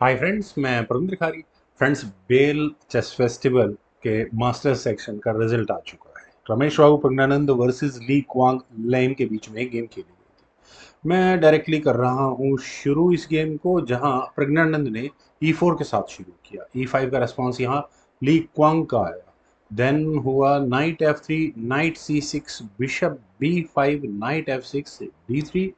हाय friends, मैं Praveen Trikhari. Friends, Biel chess festival के master section का रिजल्ट आ चुका है। Ramesh Babu Praggnanandhaa versus Le Quang Liem के बीच में गेम खेली गई थी। मैं डायरेक्टली कर रहा हूँ शुरू इस गेम को, जहां प्रज्ञानंद ने E4 के साथ शुरू किया। E5 का रिस्पॉन्स यहाँ ली क्वांग का आया। देन हुआ knight F3, knight C6, bishop B5, knight F6, D3,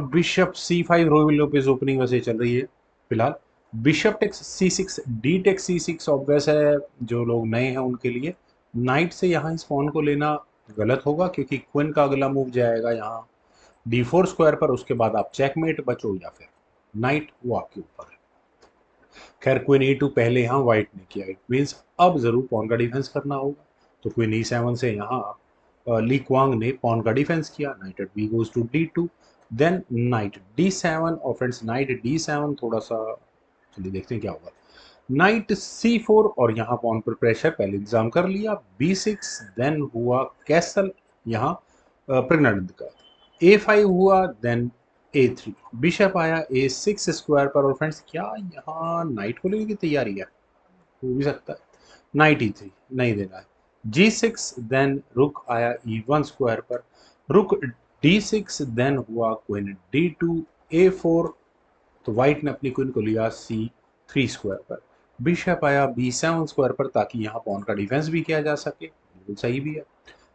bishop C5। Ruy Lopez opening वैसे चल रही है फिलहाल। Bishop takes C6, d takes C6 obvious है, जो लोग नए हैं उनके लिए। नाइट से यहाँ इस पॉन को लेना गलत होगा, क्योंकि क्वीन का अगला मूव जाएगा यहाँ D4 स्क्वायर पर। उसके बाद आप चेकमेट बचो या फिर नाइट वो आपके ऊपर है। खैर, क्वीन E2 पहले यहाँ व्हाइट ने किया। इट मीन्स अब जरूर पॉन का डिफेंस करना होगा। तो क्वीन E7 से यहाँ ली क्वांग ने पॉन का डिफेंस किया। Knight at B goes to D2, then knight D7। और फ्रेंड्स, नाइट D7 थोड़ा सा, चलिए देखते हैं क्या होगा। नाइट C4, और यहाँ पॉन पर प्रेशर पहले इंतजाम कर लिया। B6, देन हुआ कैसल यहाँ प्रज्ञानंद का। A5 हुआ, देन A3। बिशप आया A6 स्क्वायर पर। और फ्रेंड्स, क्या यहाँ नाइट को लेने की तैयारी है? हो भी सकता है। नाइट E3 नहीं देना है। G6, देन रुक आया E1 स्क्वायर पर। रुक D6, देन हुआ क्वीन D2, A4। तो व्हाइट ने अपनी क्वीन को लिया C3 स्क्वायर पर। बिशप आया B7 स्क्वायर पर, ताकि यहाँ पॉन का डिफेंस भी किया जा सके। बिल्कुल सही भी है।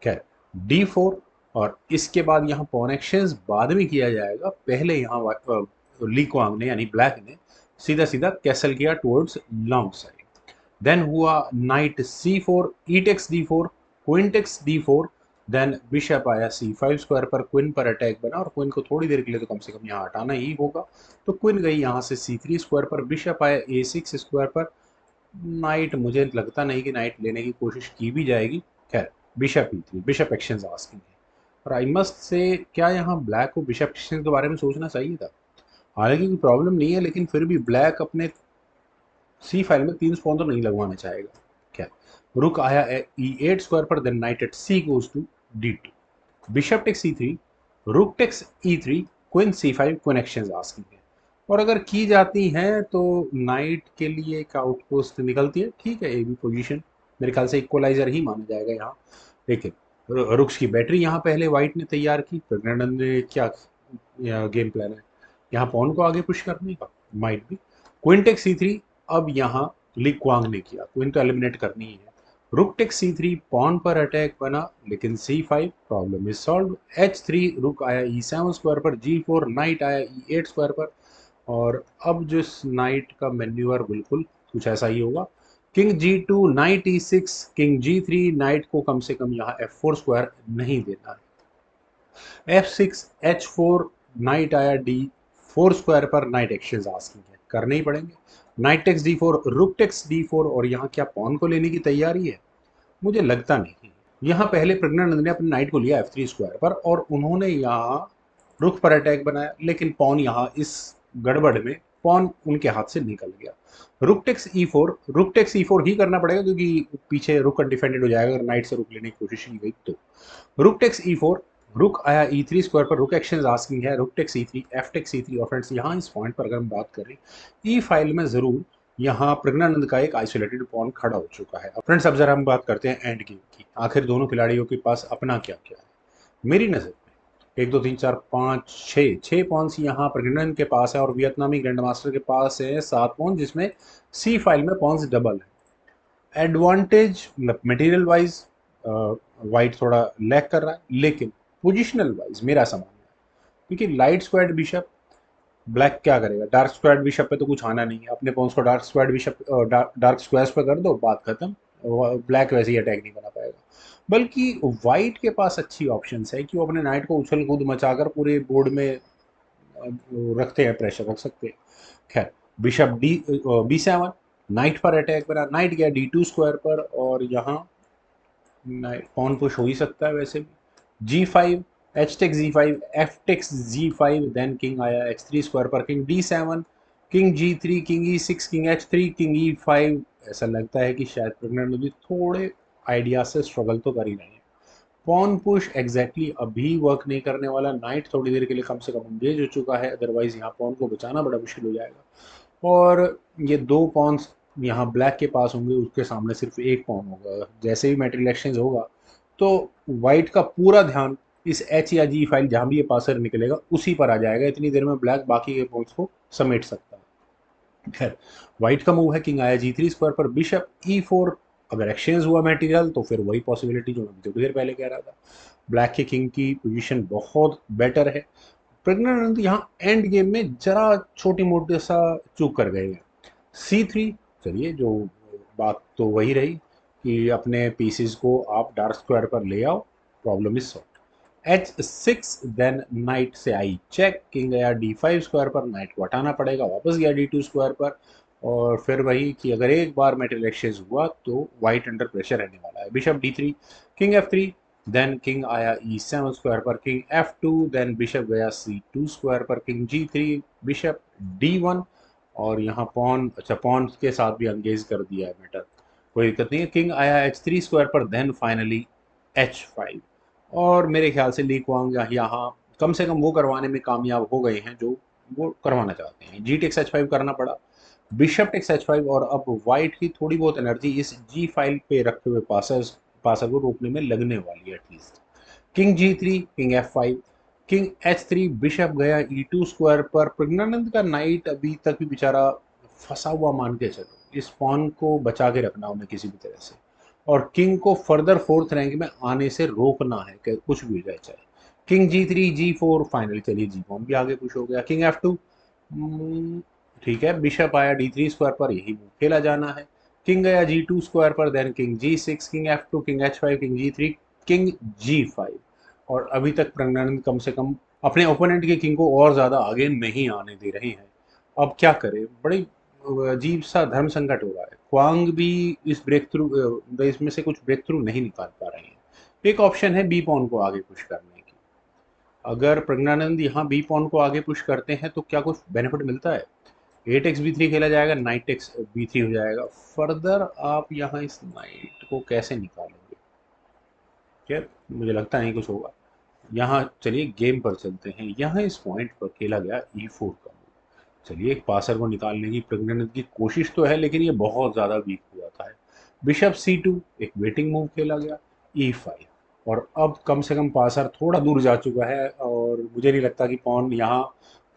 खैर, D4, और इसके बाद यहाँ पॉन एक्सचेंज बाद में किया जाएगा। पहले यहाँ ली क्वांग ने यानी ब्लैक ने सीधा सीधा कैसल किया टुवर्ड्स लॉन्ग साइड। देन हुआ knight C4, e takes D4, queen takes D4। Then bishop आया C5 स्क्वायर पर। क्वीन पर अटैक बना, और क्वीन को थोड़ी देर के लिए तो कम से कम यहाँ हटाना ही होगा। तो क्वीन गई यहाँ से C3 स्क्वायर पर। बिशप आया A6 स्क्वायर पर। नाइट, मुझे लगता नहीं कि नाइट लेने की कोशिश की भी जाएगी। खैर, bishop E3, bishop exchange asking है। और आई मस्ट से, क्या यहाँ ब्लैक को बिशप एक्सचेंज के बारे में सोचना चाहिए था? हालांकि कोई प्रॉब्लम नहीं है, लेकिन फिर भी ब्लैक अपने सी फाइल में 3 स्पॉन तो नहीं लगवाना चाहेगा। क्या, रुक आया E8 स्क्वायर पर। Then knight at C goes to D2, bishop takes C3, rook takes E3, queen C5, queen exchange asking है। और अगर की जाती हैं तो नाइट के लिए एक आउटपोस्ट निकलती है। ठीक है, ए बी पोजीशन मेरे ख्याल से इक्वलाइजर ही माना जाएगा यहाँ। लेकिन रुक्स की बैटरी यहाँ पहले व्हाइट ने तैयार की। प्रज्ञानंद ने क्या गेम प्लान है? यहाँ पॉन को आगे पुश करने का, माइट भी। Queen takes C3। अब यहाँ ली क्वांग ने किया, क्वीन तो एलिमिनेट करनी ही है। रुक टेक्स C3, पॉन पर अटैक बना, लेकिन C5, problem is solve. H3, रुक आया E7 स्क्वायर पर। G4, नाइट आया E8 स्क्वायर पर। और अब जो इस नाइट का मेन्यूअर बिल्कुल कुछ ऐसा ही होगा। King G2, night E6, king G3। Night को कम से कम यहाँ F4 स्क्वायर नहीं देना है। F6, H4, नाइट आया D4 स्क्वायर पर। नाइट एक्सचेंज आस्किंग है, करने ही पड़ेंगे। Knight takes D4, rook takes D4। और यहाँ क्या पॉन को लेने की तैयारी है? मुझे लगता नहीं। यहाँ पहले प्रज्ञानंद ने अपने नाइट को लिया F3 स्क्वायर पर, और उन्होंने यहाँ रुख पर अटैक बनाया। लेकिन पॉन यहाँ इस गड़बड़ में पॉन उनके हाथ से निकल गया। Rook takes E4, rook takes E4 ही करना पड़ेगा, क्योंकि पीछे रुक अनडिफेंडेड हो जाएगा अगर नाइट से रुक लेने की कोशिश की गई तो। रुक टेक्स E4, रुक आया E3 स्क्वायर पर। रुक एक्सचेंज आस्किंग है। रुक takes E3, F takes E3। और फ्रेंड्स, यहाँ इस पॉइंट पर अगर हम बात करें, ई फाइल में जरूर यहाँ प्रज्ञानंद का एक आइसोलेटेड पॉन खड़ा हो चुका है। फ्रेंड्स, अब जरा हम बात करते हैं एंड गेम की। आखिर दोनों खिलाड़ियों के पास अपना क्या क्या है? मेरी नज़र में 1 2 3 4 5 6 पॉन्स यहाँ प्रज्ञानंद के पास है, और वियतनामी ग्रैंड मास्टर के पास है 7 पॉन, जिसमें सी फाइल में पॉन्स डबल है। एडवांटेज मतलब मटेरियल वाइज वाइट थोड़ा लैक कर रहा है, लेकिन पोजिशनल वाइज मेरा ऐसा मानना है, क्योंकि लाइट स्क्वाड बिशप, ब्लैक क्या करेगा? डार्क स्क्वाड बिशप पे तो कुछ आना नहीं है। अपने पॉन्स को dark squad bishop dark squares पे कर दो, बात खत्म। ब्लैक वैसे ही अटैक नहीं बना पाएगा। बल्कि वाइट के पास अच्छी ऑप्शंस है कि वो अपने नाइट को उछल कूद मचाकर पूरे बोर्ड में रखते हैं, प्रेशर रख सकते हैं। खैर, बिशप B7, नाइट पर अटैक बना। नाइट गया D2 स्क्वायर पर, और यहाँ पॉन पुश हो ही सकता है वैसे भी। G5, H takes G5, F takes G5। Then king आया H3 स्क्वायर पर। King D7, king G3, king E6, king H3, king E5। ऐसा लगता है कि शायद प्रज्ञानंद भी थोड़े आइडिया से स्ट्रगल तो कर ही रहे हैं। पॉन पुश एग्जैक्टली अभी वर्क नहीं करने वाला। नाइट थोड़ी देर के लिए कम से कम एंगेज हो चुका है, अदरवाइज यहाँ पॉन को बचाना बड़ा मुश्किल हो जाएगा। और ये 2 पॉन्स यहाँ ब्लैक के पास होंगे, उसके सामने सिर्फ 1 पॉन होगा। जैसे ही मेटेरियल एक्सचेंज होगा तो वाइट का पूरा ध्यान इस एच या जी फाइल जहाँ भी ये पासर निकलेगा उसी पर आ जाएगा। इतनी देर में ब्लैक बाकी के पॉइंट्स को समेट सकता है। खैर, व्हाइट का मूव है किंग आया जी3 स्क्वायर पर, बिशप ई4। अगर एक्सचेंज हुआ मटेरियल तो फिर वही पॉसिबिलिटी जो मैं थोड़ी देर पहले कह रहा था। ब्लैक के किंग की पोजीशन बहुत बेटर है। प्रज्ञानंद यहाँ एंड गेम में जरा छोटी मोटी सा चूक कर गए हैं। C3, चलिए जो बात तो वही रही कि अपने पीसेस को आप डार्क स्क्वायर पर ले आओ, problem is solved. H6, then knight से आई चेक, किंग गया D5 स्क्वायर पर, नाइट को हटाना पड़ेगा, वापस गया D2 स्क्वायर पर। और फिर वही कि अगर एक बार मेटल एक्सचेंज हुआ तो वाइट अंडर प्रेशर रहने वाला है। Bishop D3, king F3, then king आया E7 स्क्वायर पर, किंग F2, देन बिशप गया C2 स्क्वायर पर, किंग G3, बिशप D1। और यहाँ पॉन, अच्छा पॉन के साथ भी एंगेज कर दिया है मैटर, कोई दिक्कत नहीं है। किंग आया H3 स्क्वायर पर, देन फाइनली H5। और मेरे ख्याल से ली क्वांग यहाँ कम से कम वो करवाने में कामयाब हो गए हैं जो वो करवाना चाहते हैं। जी टेक्स H5 करना पड़ा, बिशप टेक्स H5, और अब वाइट की थोड़ी बहुत एनर्जी इस जी फाइल पे रखे हुए पासर को रोकने में लगने वाली है at least. King G3, king F5, king H3, bishop गया E2 स्क्वायर पर। प्रज्ञानंद का नाइट अभी तक भी बेचारा फंसा हुआ मान के चलो, इस पॉन को बचा के रखना उन्हें किसी भी तरह से, और किंग को फर्दर फोर्थ रैंक में आने से रोकना है कि कुछ भी हो जाए चाहे। किंग G3, G4, फाइनली चलिए जी पॉन भी आगे पुश हो गया। किंग F2, ठीक है, बिशप आया D3 स्क्वायर पर, यही मूव खेला जाना है। किंग गया G2 स्क्वायर पर, then king G6, king F2, king H5, king G3, king G5। और अभी तक प्रज्ञानंद कम से कम अपने ओपोनेंट के किंग को और ज़्यादा आगे नहीं आने दे रहे हैं। अब क्या करें, बड़ी अजीब सा धर्म संकट हो रहा है। क्वांग भी इस ब्रेक थ्रू, इसमें से कुछ ब्रेक थ्रू नहीं निकाल पा रहे हैं। एक ऑप्शन है बी पॉन को आगे पुश करने की। अगर प्रज्ञानंद यहाँ बी पॉन को आगे पुश करते हैं तो क्या कुछ बेनिफिट मिलता है? 8x B3 खेला जाएगा, नाइट एक्स B3 हो जाएगा। फर्दर आप यहाँ इस नाइट को कैसे निकालेंगे? खैर, मुझे लगता नहीं कुछ होगा। यहाँ चलिए गेम पर चलते हैं। यहाँ इस पॉइंट पर खेला गया E4 का मूव। चलिए एक पासर को निकालने की प्रज्ञानंद की कोशिश तो है, लेकिन ये बहुत ज़्यादा वीक हो जाता है। बिशप C2, एक वेटिंग मूव खेला गया, E5। और अब कम से कम पासर थोड़ा दूर जा चुका है, और मुझे नहीं लगता कि पॉन यहाँ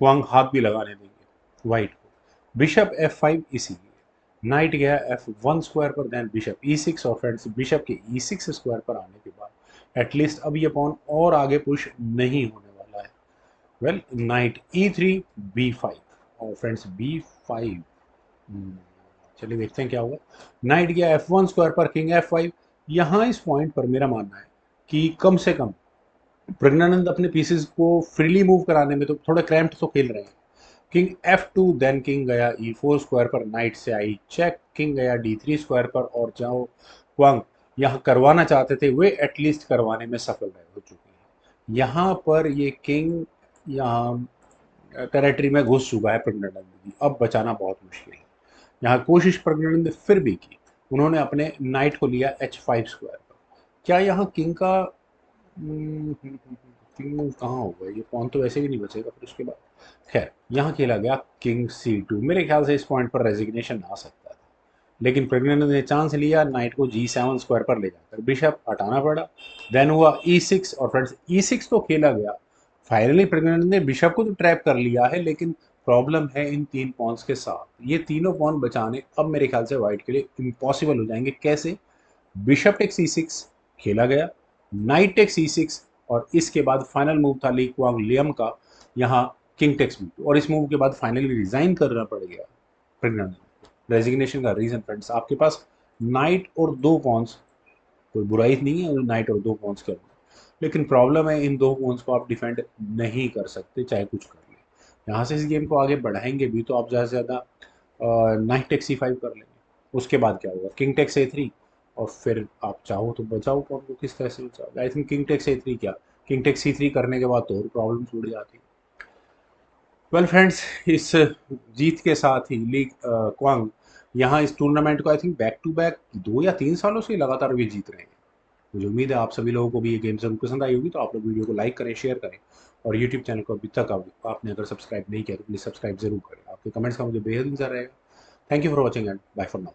क्वांग हाथ भी लगाने देंगे वाइट को। बिशप F5, इसीलिए नाइट गया F1 स्क्वायर पर, देन बिशप E6। और फ्रेंड्स, बिशप के E6 स्क्वायर पर आने के बाद एटलीस्ट अब ये पॉन और आगे पुश नहीं होने वाला है। Well, night E3, B5। और फ्रेंड्स B5, चलिए देखते हैं क्या होगा। नाइट गया F1 स्क्वायर पर, किंग F5। यहाँ इस पॉइंट पर मेरा मानना है कि कम से कम प्रज्ञानंद अपने पीसेस को फ्रीली मूव कराने में तो थोड़ा क्रैम्प्ड तो खेल रहे हैं। किंग F2, देन किंग गया E4 स्क्वायर पर, नाइट से आई चेक, किंग गया D3 स्क्वायर पर। और जाओ क्वांग यहाँ करवाना चाहते थे वे एटलीस्ट करवाने में सफल रहे हो चुके हैं। यहाँ पर ये किंग यहाँ टेरेटरी में घुस चुका है प्रज्ञानंद की, अब बचाना बहुत मुश्किल है। यहाँ कोशिश प्रज्ञानंद ने फिर भी की, उन्होंने अपने नाइट को लिया H5 स्क्वायर पर। क्या यहाँ किंग का किंग मूव कहाँ होगा? ये पॉन तो वैसे भी नहीं बचेगा फिर उसके बाद। खैर, यहाँ खेला गया किंग C2। मेरे ख्याल से इस पॉइंट पर रेजिग्नेशन आ सकता था, लेकिन प्रज्ञानंद ने चांस लिया, नाइट को G7 स्क्वायर पर ले जाकर बिशप हटाना पड़ा। देन हुआ E6, और फ्रेंड्स E6 तो खेला गया। फाइनली प्रज्ञानंद ने बिशप को तो ट्रैप कर लिया है, लेकिन प्रॉब्लम है इन 3 पॉन्स के साथ। ये तीनों पॉन बचाने अब मेरे ख्याल से व्हाइट के लिए इम्पॉसिबल हो जाएंगे। कैसे? बिशप टेक C6 खेला गया, नाइट टेक C6, और इसके बाद फाइनल मूव था ली क्वांग लियम का, यहाँ किंग टेक्स B2। और इस मूव के बाद फाइनली रिजाइन करना पड़ गया प्रज्ञानंद। रेजिग्नेशन का रीजन फ्रेंड्स, आपके पास नाइट और 2 पॉन्स, कोई बुराई नहीं है नाइट और 2 पॉन्स के अंदर, लेकिन प्रॉब्लम है इन 2 पॉन्स को आप डिफेंड नहीं कर सकते चाहे कुछ कर ले। यहाँ से इस गेम को आगे बढ़ाएंगे भी तो आप ज़्यादा से ज़्यादा नाइट टेक C5 कर लेंगे। उसके बाद क्या होगा? King take A3। और फिर आप चाहो तो बचाओ पॉन को, किस तरह से बचाओ? I think king take A3, क्या किंग टेक C3 करने के बाद तो और प्रॉब्लम जुड़ जाती। वेल फ्रेंड्स, इस जीत के साथ ही लीग क्वांग यहाँ इस टूर्नामेंट को I think back to back 2 या 3 सालों से लगातार वे जीत रहे हैं। मुझे उम्मीद है आप सभी लोगों को भी ये गेम जरूर पसंद आई होगी, तो आप लोग वीडियो को लाइक करें, शेयर करें, और यूट्यूब चैनल को अभी तक आपने अगर सब्सक्राइब नहीं किया तो प्लीज़ सब्सक्राइब जरूर करें। आपके कमेंट्स का मुझे बेहद इंतजार रहेगा। Thank you for watching and bye for now.